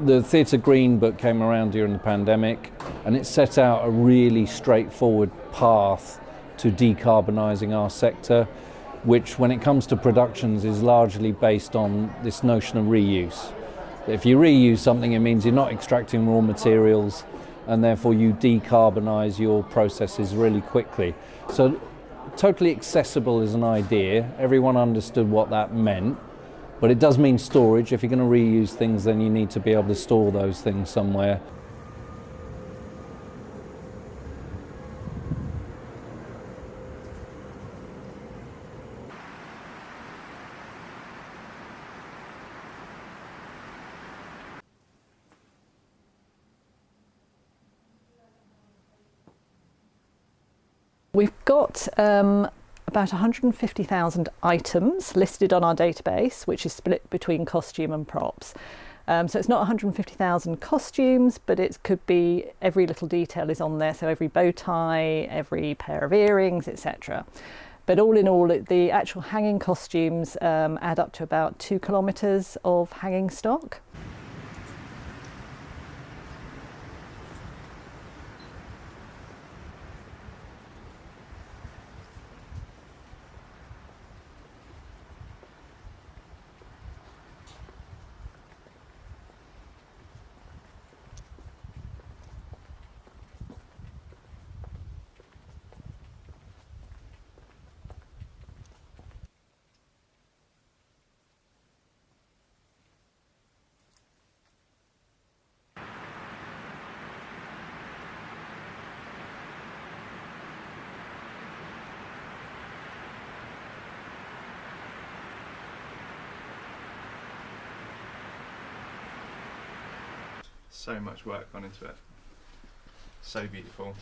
The Theatre Green book came around during the pandemic, and it set out a really straightforward path to decarbonising our sector, which when it comes to productions is largely based on this notion of reuse. If you reuse something, it means you're not extracting raw materials, and therefore you decarbonise your processes really quickly. So totally accessible as an idea. Everyone understood what that meant, but it does mean storage. If you're going to reuse things, then you need to be able to store those things somewhere. We've got about 150,000 items listed on our database, which is split between costume and props. So it's not 150,000 costumes, but it could be every little detail is on there, so every bow tie, every pair of earrings, etc. But all in all, the actual hanging costumes add up to about 2 kilometres of hanging stock. So much work gone into it. So beautiful.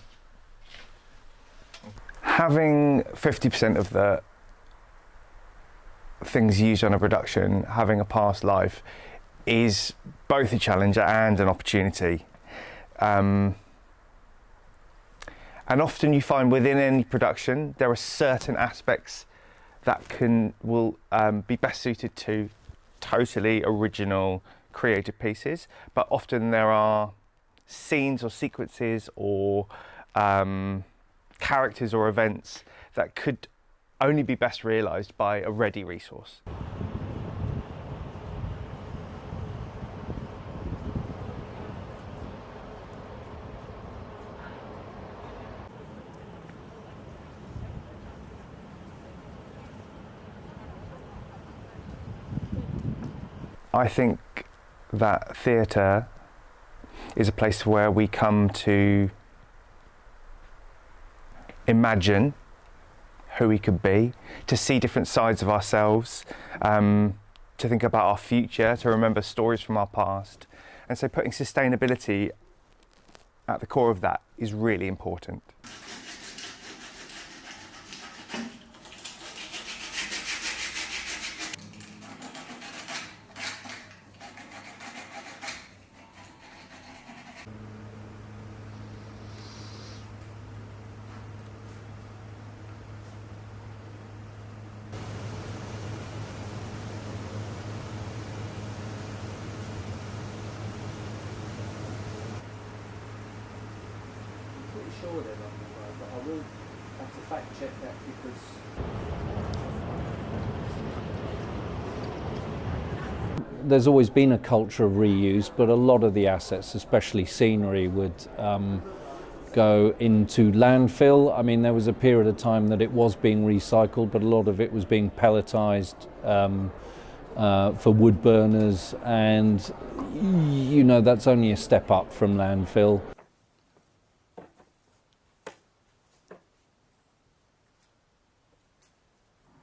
Having 50% of the things used on a production having a past life is both a challenge and an opportunity. And often you find within any production there are certain aspects that will be best suited to totally original creative pieces, but often there are scenes or sequences or characters or events that could only be best realised by a ready resource. I think that theatre is a place where we come to imagine who we could be, to see different sides of ourselves, to think about our future, to remember stories from our past. And so putting sustainability at the core of that is really important. Sure they're not, but I will have to fact check that because there's always been a culture of reuse, but a lot of the assets, especially scenery, would go into landfill. I mean, there was a period of time that it was being recycled, but a lot of it was being pelletized for wood burners, and you know, that's only a step up from landfill.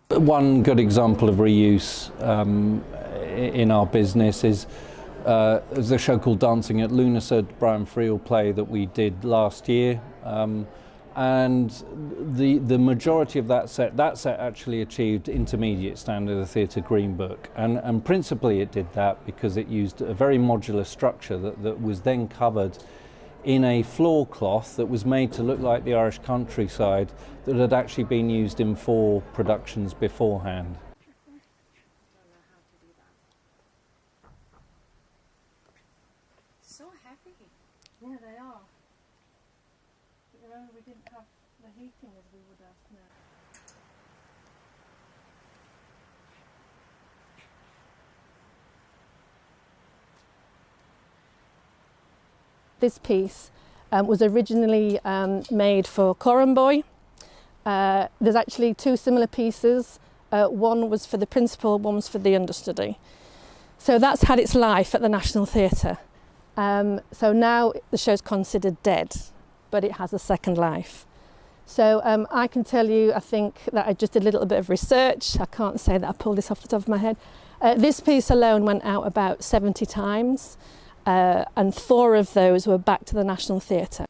One good example of reuse in our business is there's a show called Dancing at Lunacy, Brian Friel play that we did last year, and the majority of that set actually achieved intermediate standard of the Theatre Green Book, and principally it did that because it used a very modular structure that was then covered in a floor cloth that was made to look like the Irish countryside that had actually been used in 4 productions beforehand. This piece was originally made for Coramboy. There's actually two similar pieces. One was for the principal, one was for the understudy. So that's had its life at the National Theatre. So now the show's considered dead, but it has a second life. So I can tell you, I think that I just did a little bit of research. I can't say that I pulled this off the top of my head. This piece alone went out about 70 times, and 4 of those were back to the National Theatre.